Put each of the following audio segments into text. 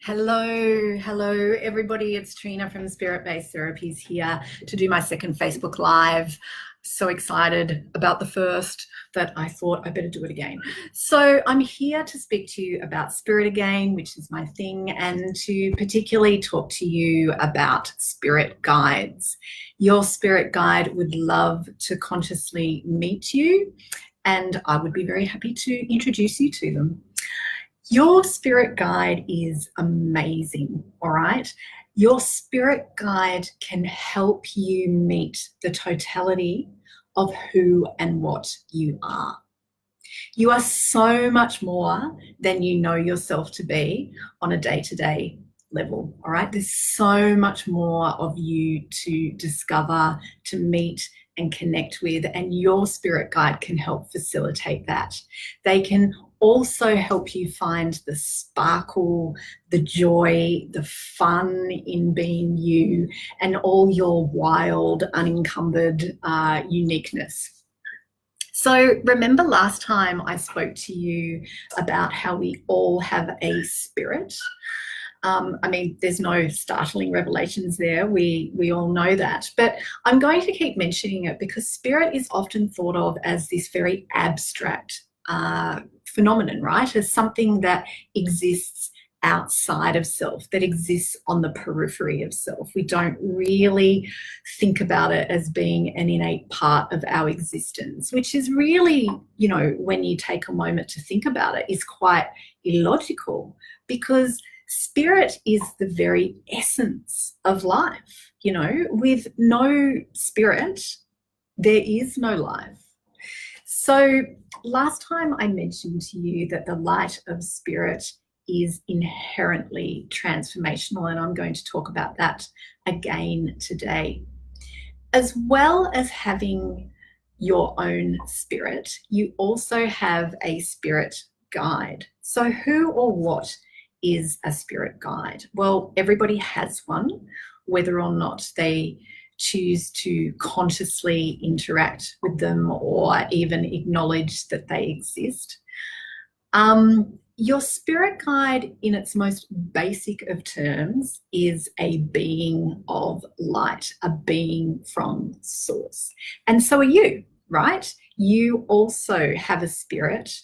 Hello, everybody. It's Trina from Spirit Based Therapies here to do my second Facebook Live. So excited about the first that I thought I better do it again. So I'm here to speak to you about spirit again, which is my thing, and to particularly talk to you about spirit guides. Your spirit guide would love to consciously meet you, and I would be very happy to introduce you to them. Your spirit guide is amazing, all right? Your spirit guide can help you meet the totality of who and what you are. You are so much more than you know yourself to be on a day-to-day level, all right? There's so much more of you to discover, to meet, and connect with, and your spirit guide can help facilitate that. They can also help you find the sparkle, the joy, the fun in being you, and all your wild, unencumbered uniqueness. So remember last time I spoke to you about how we all have a spirit. There's no startling revelations there. We all know that. But I'm going to keep mentioning it because spirit is often thought of as this very abstract phenomenon, right? As something that exists outside of self, that exists on the periphery of self. We don't really think about it as being an innate part of our existence, which is really, when you take a moment to think about it, is quite illogical, because spirit is the very essence of life. With no spirit, there is no life. So last time I mentioned to you that the light of spirit is inherently transformational, and I'm going to talk about that again today. As well as having your own spirit, you also have a spirit guide. So who or what is a spirit guide? Well, everybody has one, whether or not they choose to consciously interact with them or even acknowledge that they exist. Your spirit guide, in its most basic of terms, is a being of light, a being from source. And so are you, right? You also have a spirit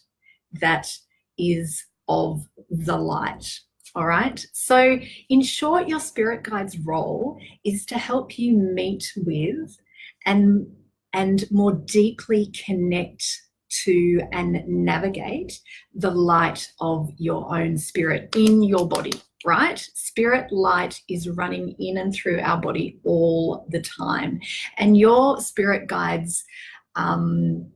that is of the light. All right. So in short, your spirit guide's role is to help you meet with and more deeply connect to and navigate the light of your own spirit in your body, right? Spirit light is running in and through our body all the time. And your spirit guide's task,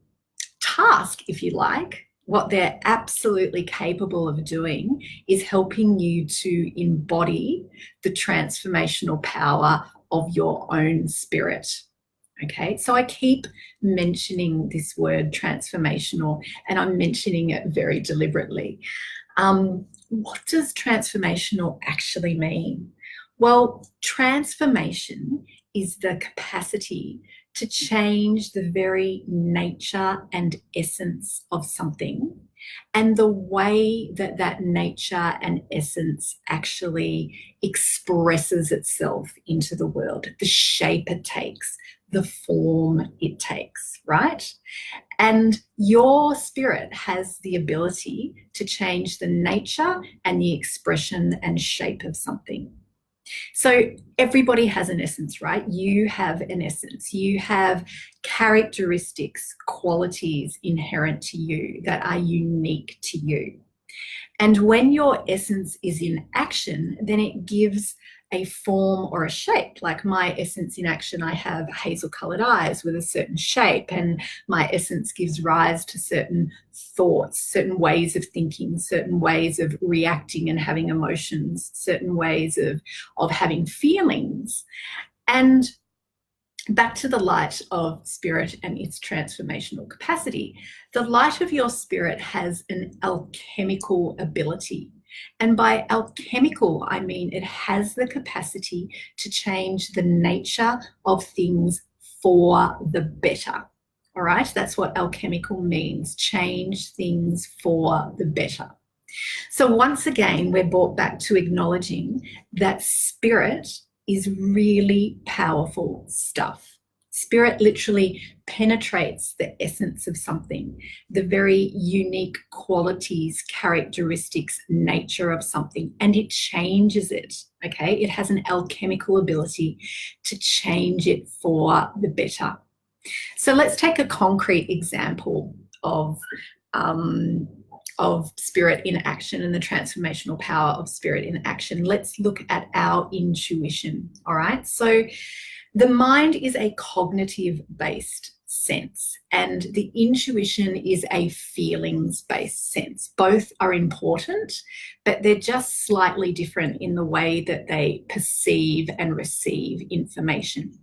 if you like, what they're absolutely capable of doing is helping you to embody the transformational power of your own spirit. Okay, so I keep mentioning this word transformational, and I'm mentioning it very deliberately. What does transformational actually mean? Well, transformation is the capacity to change the very nature and essence of something, and the way that that nature and essence actually expresses itself into the world, the shape it takes, the form it takes, right? And your spirit has the ability to change the nature and the expression and shape of something. So everybody has an essence, right? You have an essence. You have characteristics, qualities inherent to you that are unique to you. And when your essence is in action, then it gives a form or a shape. Like my essence in action, I have hazel-colored eyes with a certain shape, and my essence gives rise to certain thoughts, certain ways of thinking, certain ways of reacting and having emotions, certain ways of having feelings. And back to the light of spirit and its transformational capacity. The light of your spirit has an alchemical ability. And by alchemical, I mean it has the capacity to change the nature of things for the better. All right, that's what alchemical means, change things for the better. So once again, we're brought back to acknowledging that spirit is really powerful stuff. Spirit literally penetrates the essence of something, the very unique qualities, characteristics, nature of something, and it changes it, okay? It has an alchemical ability to change it for the better. So let's take a concrete example of spirit in action and the transformational power of spirit in action. Let's look at our intuition, all right? So the mind is a cognitive-based sense and the intuition is a feelings-based sense. Both are important, but they're just slightly different in the way that they perceive and receive information.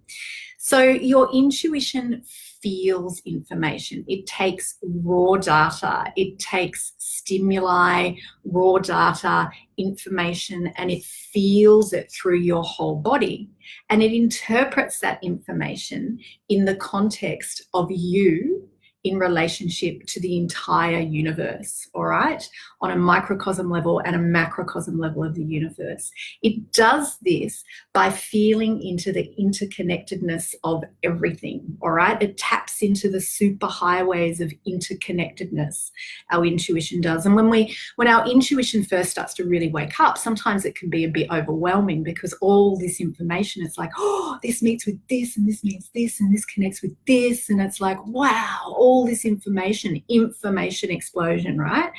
So your intuition feels information. It takes raw data. It takes stimuli, raw data, information, and it feels it through your whole body. And it interprets that information in the context of you in relationship to the entire universe, all right, on a microcosm level and a macrocosm level of the universe. It does this by feeling into the interconnectedness of everything, all right? It taps into the super highways of interconnectedness, our intuition does. And when our intuition first starts to really wake up, sometimes it can be a bit overwhelming because all this information, it's like, oh, this meets with this and this means this and this connects with this. And it's like, wow, all this information explosion, right?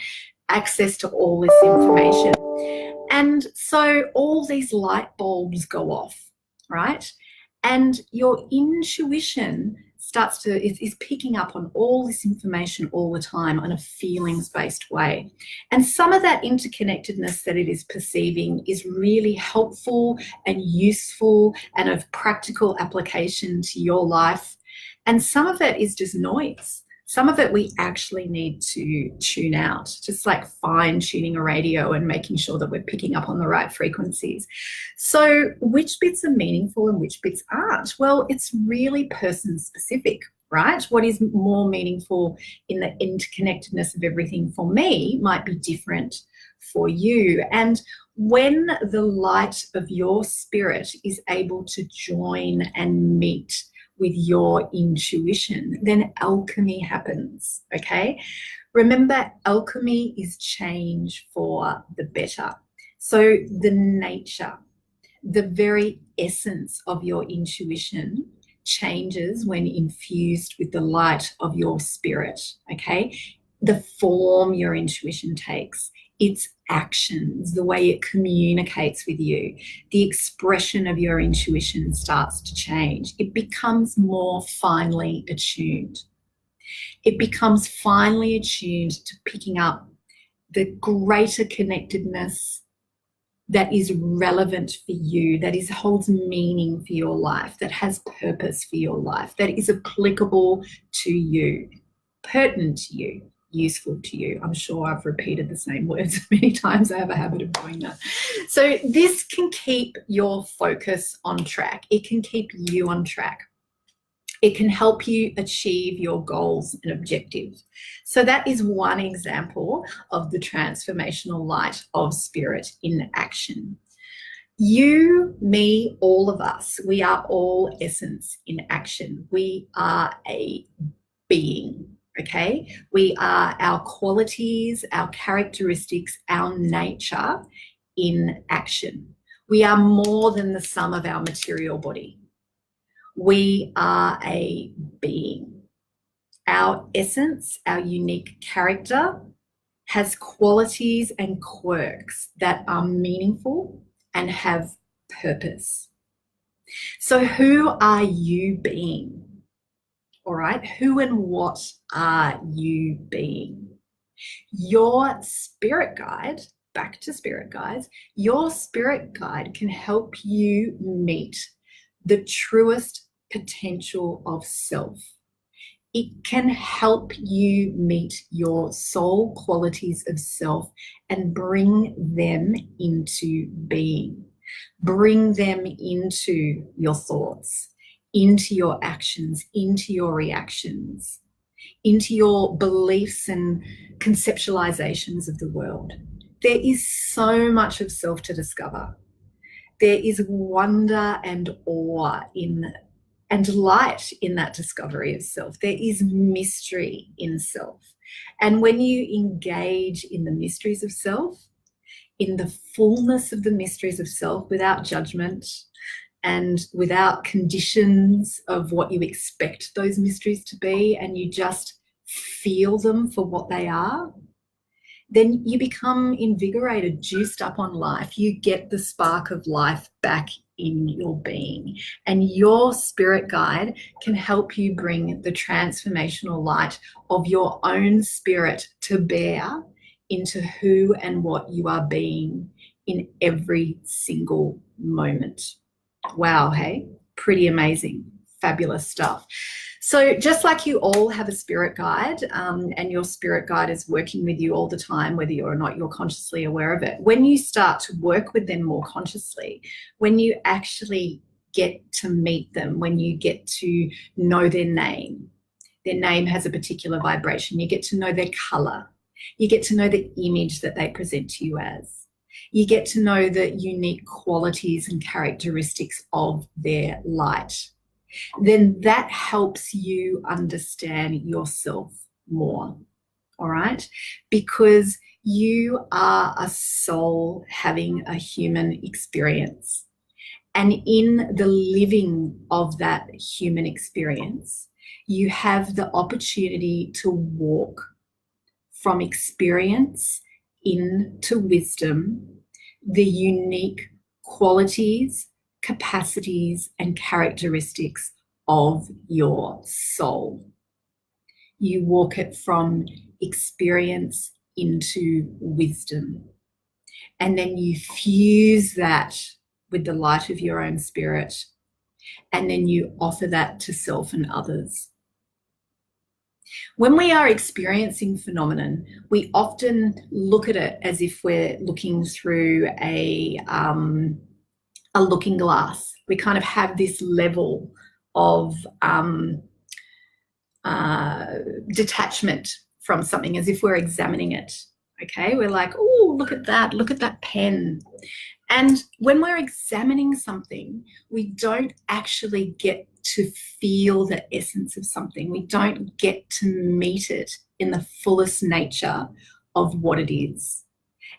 Access to all this information. And so all these light bulbs go off, right? And your intuition is picking up on all this information all the time on a feelings-based way. And some of that interconnectedness that it is perceiving is really helpful and useful and of practical application to your life. And some of it is just noise. Some of it we actually need to tune out, just like fine tuning a radio and making sure that we're picking up on the right frequencies. So which bits are meaningful and which bits aren't? Well, it's really person specific, right? What is more meaningful in the interconnectedness of everything for me might be different for you. And when the light of your spirit is able to join and meet with your intuition, then alchemy happens, okay? Remember, alchemy is change for the better. So the nature, the very essence of your intuition changes when infused with the light of your spirit, okay? The form your intuition takes, its actions, the way it communicates with you, the expression of your intuition starts to change. It becomes more finely attuned. It becomes finely attuned to picking up the greater connectedness that is relevant for you, that holds meaning for your life, that has purpose for your life, that is applicable to you, pertinent to you, useful to you. I'm sure I've repeated the same words many times. I have a habit of doing that. So this can keep your focus on track. It can keep you on track. It can help you achieve your goals and objectives. So that is one example of the transformational light of spirit in action. You, me, all of us, we are all essence in action. We are a being. Okay, we are our qualities, our characteristics, our nature in action. We are more than the sum of our material body. We are a being. Our essence, our unique character has qualities and quirks that are meaningful and have purpose. So who are you being? All right, who and what are you being? Your spirit guide, back to spirit guides, your spirit guide can help you meet the truest potential of self. It can help you meet your soul qualities of self and bring them into being. Bring them into your thoughts, into your actions, into your reactions, into your beliefs and conceptualizations of the world. There is so much of self to discover. There is wonder and awe and light in that discovery of self. There is mystery in self. And when you engage in the mysteries of self, in the fullness of the mysteries of self, without judgment and without conditions of what you expect those mysteries to be, and you just feel them for what they are, then you become invigorated, juiced up on life. You get the spark of life back in your being, and your spirit guide can help you bring the transformational light of your own spirit to bear into who and what you are being in every single moment. Wow, hey, pretty amazing, fabulous stuff. So just like you all have a spirit guide, and your spirit guide is working with you all the time, whether you're or not you're consciously aware of it, when you start to work with them more consciously, when you actually get to meet them, when you get to know their name has a particular vibration, you get to know their color, you get to know the image that they present to you as, you get to know the unique qualities and characteristics of their light, then that helps you understand yourself more, all right? Because you are a soul having a human experience. And in the living of that human experience, you have the opportunity to walk from experience into wisdom, the unique qualities, capacities, and characteristics of your soul. You walk it from experience into wisdom. And then you fuse that with the light of your own spirit. And then you offer that to self and others. When we are experiencing phenomenon, we often look at it as if we're looking through a looking glass. We kind of have this level of detachment from something, as if we're examining it. Okay, we're like, oh, look at that pen. And when we're examining something, we don't actually get to feel the essence of something. We don't get to meet it in the fullest nature of what it is.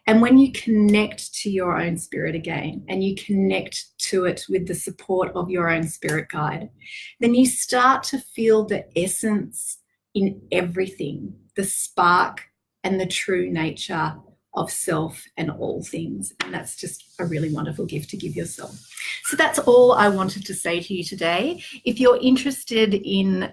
And when you connect to your own spirit again, and you connect to it with the support of your own spirit guide, then you start to feel the essence in everything, the spark and the true nature of self and all things. And that's just a really wonderful gift to give yourself. So that's all I wanted to say to you today. If you're interested in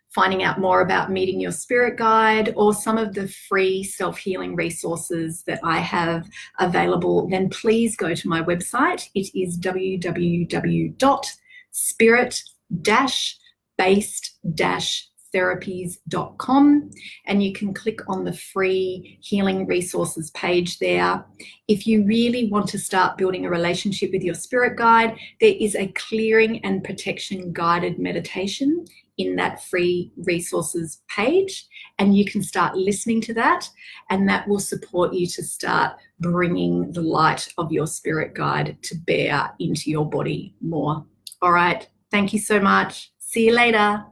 finding out more about meeting your spirit guide or some of the free self-healing resources that I have available, then please go to my website. It is www.spirit-based-therapies.com, and you can click on the free healing resources page there. If you really want to start building a relationship with your spirit guide, there is a clearing and protection guided meditation in that free resources page, and you can start listening to that, and that will support you to start bringing the light of your spirit guide to bear into your body more. All right, thank you so much. See you later.